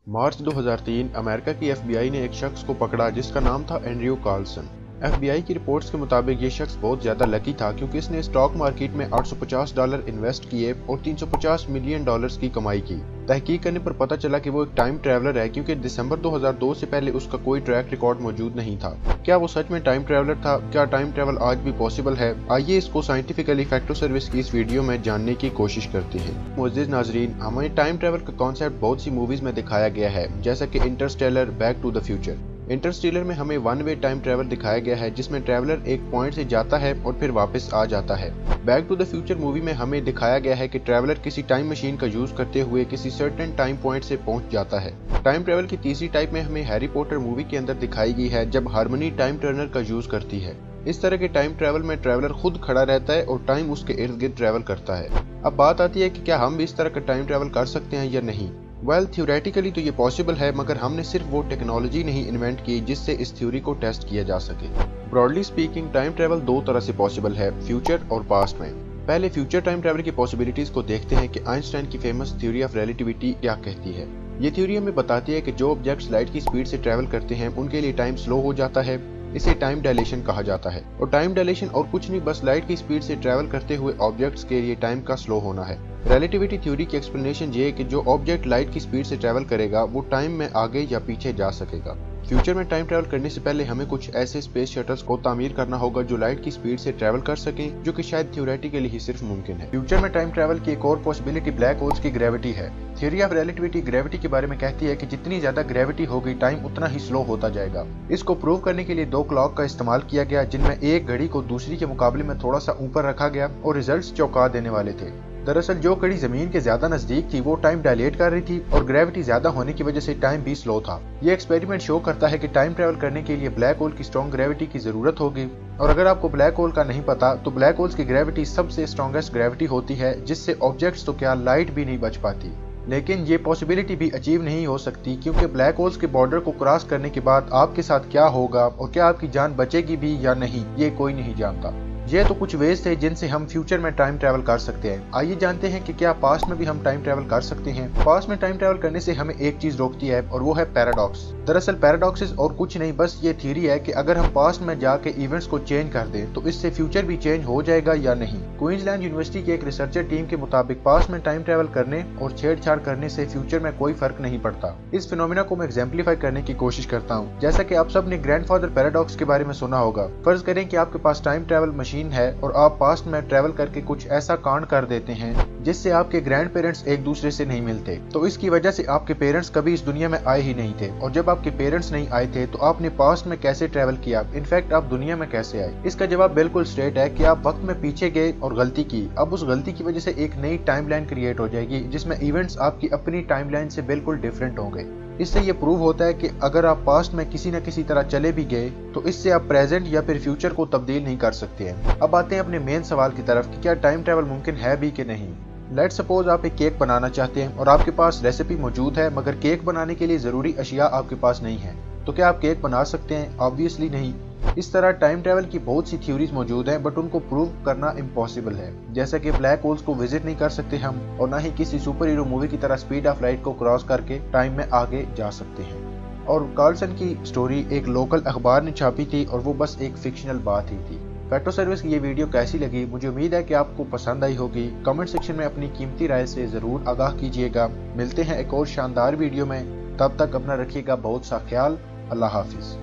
मार्च 2003 America की FBI ने एक शख्स को पकड़ा जिसका नाम था एंड्रयू कार्लसन। एफबीआई की रिपोर्ट्स के मुताबिक ये शख्स बहुत ज़्यादा लकी था क्योंकि इसने स्टॉक मार्केट में $850 इन्वेस्ट किए और $350 मिलियन की कमाई की। तहकीक करने पर पता चला कि वो एक टाइम ट्रैवलर है क्योंकि दिसंबर 2002 से पहले उसका कोई ट्रैक रिकॉर्ड मौजूद नहीं था। क्या वो सच में टाइम ट्रैवलर था? क्या टाइम ट्रैवल आज भी पॉसिबल है? आइए इसको साइंटिफिकली फैक्टो सर्विस की इस वीडियो में जानने की कोशिश करते हैं। मुअज़्ज़िज़ नाज़रीन, हमें टाइम ट्रैवल का कॉन्सेप्ट बहुत सी मूवीज में दिखाया गया है, जैसा कि Interstellar, back to the future. Interstellar में हमें वन वे टाइम ट्रैवल दिखाया गया है जिसमें ट्रैवलर एक पॉइंट से जाता है और फिर वापस आ जाता है। Back to the future movie में हमें दिखाया गया है कि ट्रैवलर किसी टाइम मशीन का यूज करते हुए किसी सर्टेन टाइम पॉइंट से पहुंच जाता है। टाइम ट्रैवल की तीसरी टाइप में हमें हैरी पॉटर मूवी के अंदर दिखाई गई है जब हार्मनी टाइम टर्नर का यूज करती है। इस तरह के टाइम ट्रैवल में ट्रैवलर खुद खड़ा रहता है और टाइम उसके इर्द गिर्द ट्रैवल करता है। अब बात आती है कि क्या हम भी इस तरह का टाइम ट्रैवल कर सकते हैं या नहीं। वेल, थ्योरेटिकली तो ये पॉसिबल है, मगर हमने सिर्फ वो टेक्नोलॉजी नहीं इन्वेंट की जिससे इस थ्योरी को टेस्ट किया जा सके। ब्रॉडली स्पीकिंग, टाइम ट्रैवल दो तरह से पॉसिबल है, फ्यूचर और पास्ट में। पहले फ्यूचर टाइम ट्रैवल की पॉसिबिलिटीज को देखते हैं कि आइंस्टाइन की फेमस थ्योरी ऑफ रिलेटिविटी क्या कहती है। ये थ्योरी हमें बताती है कि जो ऑब्जेक्ट्स लाइट की स्पीड से ट्रैवल करते हैं उनके लिए टाइम स्लो हो जाता है। इसे टाइम डायलेशन कहा जाता है। और टाइम डायलेशन और कुछ नहीं, बस लाइट की स्पीड से ट्रैवल करते हुए ऑब्जेक्ट्स के लिए टाइम का स्लो होना है। रिलेटिविटी थ्योरी की एक्सप्लेनेशन ये है कि जो ऑब्जेक्ट लाइट की स्पीड से ट्रैवल करेगा वो टाइम में आगे या पीछे जा सकेगा। फ्यूचर में टाइम ट्रैवल करने से पहले हमें कुछ ऐसे स्पेस शटल्स को तामीर करना होगा जो लाइट की स्पीड से ट्रैवल कर सकें, जो कि शायद थ्योरेटिकली ही सिर्फ मुमकिन है। फ्यूचर में टाइम ट्रैवल की एक और पॉसिबिलिटी ब्लैक होल्स की ग्रेविटी है। थ्योरी ऑफ रिलेटिविटी ग्रेविटी के बारे में कहती है कि जितनी ज्यादा ग्रेविटी होगी टाइम उतना ही स्लो होता जाएगा। इसको प्रूव करने के लिए दो क्लॉक का इस्तेमाल किया गया जिनमें एक घड़ी को दूसरी के मुकाबले में थोड़ा सा ऊपर रखा गया और रिजल्ट्स चौंका देने वाले थे। दरअसल जो घड़ी जमीन के ज्यादा नजदीक थी वो टाइम डायलेट कर रही थी और ग्रेविटी ज्यादा होने की वजह से टाइम भी स्लो था। ये एक्सपेरिमेंट शो करता है कि टाइम ट्रैवल करने के लिए ब्लैक होल की स्ट्रॉन्ग ग्रेविटी की जरूरत होगी। और अगर आपको ब्लैक होल का नहीं पता तो ब्लैक होल्स की ग्रेविटी सबसे स्ट्रॉन्गेस्ट ग्रेविटी होती है जिससे ऑब्जेक्ट्स तो क्या लाइट भी नहीं बच पाती। लेकिन ये पॉसिबिलिटी भी अचीव नहीं हो सकती क्योंकि ब्लैक होल्स के बॉर्डर को क्रॉस करने के बाद आपके साथ क्या होगा और क्या आपकी जान बचेगी भी या नहीं, ये कोई नहीं जानता। ये तो कुछ वेज थे जिनसे हम फ्यूचर में टाइम ट्रैवल कर सकते हैं। आइए जानते हैं कि क्या पास्ट में भी हम टाइम ट्रैवल कर सकते हैं। पास्ट में टाइम ट्रैवल करने से हमें एक चीज रोकती है और वो है पैराडॉक्स। दरअसल पैराडॉक्सिस और कुछ नहीं, बस ये थ्योरी है कि अगर हम पास्ट में जाके इवेंट्स को चेंज कर दें तो इससे फ्यूचर भी चेंज हो जाएगा या नहीं। क्वींसलैंड यूनिवर्सिटी की एक रिसर्चर टीम के मुताबिक पास्ट में टाइम ट्रैवल करने और छेड़छाड़ करने से फ्यूचर में कोई फर्क नहीं पड़ता। इस फिनोमिना को मैं एग्जाम्पलीफाई करने की कोशिश करता हूँ। जैसा कि आप सब ने ग्रैंडफादर पैराडॉक्स के बारे में सुना होगा। फर्ज करें कि आपके पास टाइम ट्रैवल मशीन है और आप पास्ट में ट्रैवल करके कुछ ऐसा कांड कर देते हैं जिससे आपके ग्रैंड पेरेंट्स एक दूसरे से नहीं मिलते, तो इसकी वजह से आपके पेरेंट्स कभी इस दुनिया में आए ही नहीं थे। और जब आपके पेरेंट्स नहीं आए थे तो आपने पास्ट में कैसे ट्रैवल किया, इनफैक्ट आप दुनिया में कैसे आए? इसका जवाब बिल्कुल स्ट्रेट है कि आप वक्त में पीछे गए और गलती की। अब उस गलती की वजह से एक नई टाइमलाइन क्रिएट हो जाएगी जिसमें इवेंट्स आपकी अपनी टाइमलाइन से बिल्कुल डिफरेंट होंगे। इससे ये प्रूव होता है कि अगर आप पास्ट में किसी न किसी तरह चले भी गए तो इससे आप प्रेजेंट या फिर फ्यूचर को तब्दील नहीं कर सकते हैं। अब आते हैं अपने मेन सवाल की तरफ कि क्या टाइम ट्रैवल मुमकिन है भी कि नहीं। लेट्स सपोज आप एक केक बनाना चाहते हैं और आपके पास रेसिपी मौजूद है मगर केक बनाने के लिए जरूरी अशिया आपके पास नहीं है, तो क्या आप केक बना सकते हैं? ऑब्वियसली नहीं। इस तरह टाइम ट्रैवल की बहुत सी थ्योरीज मौजूद हैं बट उनको प्रूव करना इम्पॉसिबल है। जैसा कि ब्लैक होल्स को विजिट नहीं कर सकते हम और ना ही किसी सुपर हीरो मूवी की तरह स्पीड ऑफ लाइट को क्रॉस करके टाइम में आगे जा सकते हैं। और कार्लसन की स्टोरी एक लोकल अखबार ने छापी थी और वो बस एक फिक्शनल बात ही थी। फैक्टो सर्विस की ये वीडियो कैसी लगी? मुझे उम्मीद है कि आपको पसंद आई होगी। कमेंट सेक्शन में अपनी कीमती राय से जरूर आगाह कीजिएगा। मिलते हैं एक और शानदार वीडियो में, तब तक अपना रखिएगा बहुत सा ख्याल। अल्लाह हाफिज।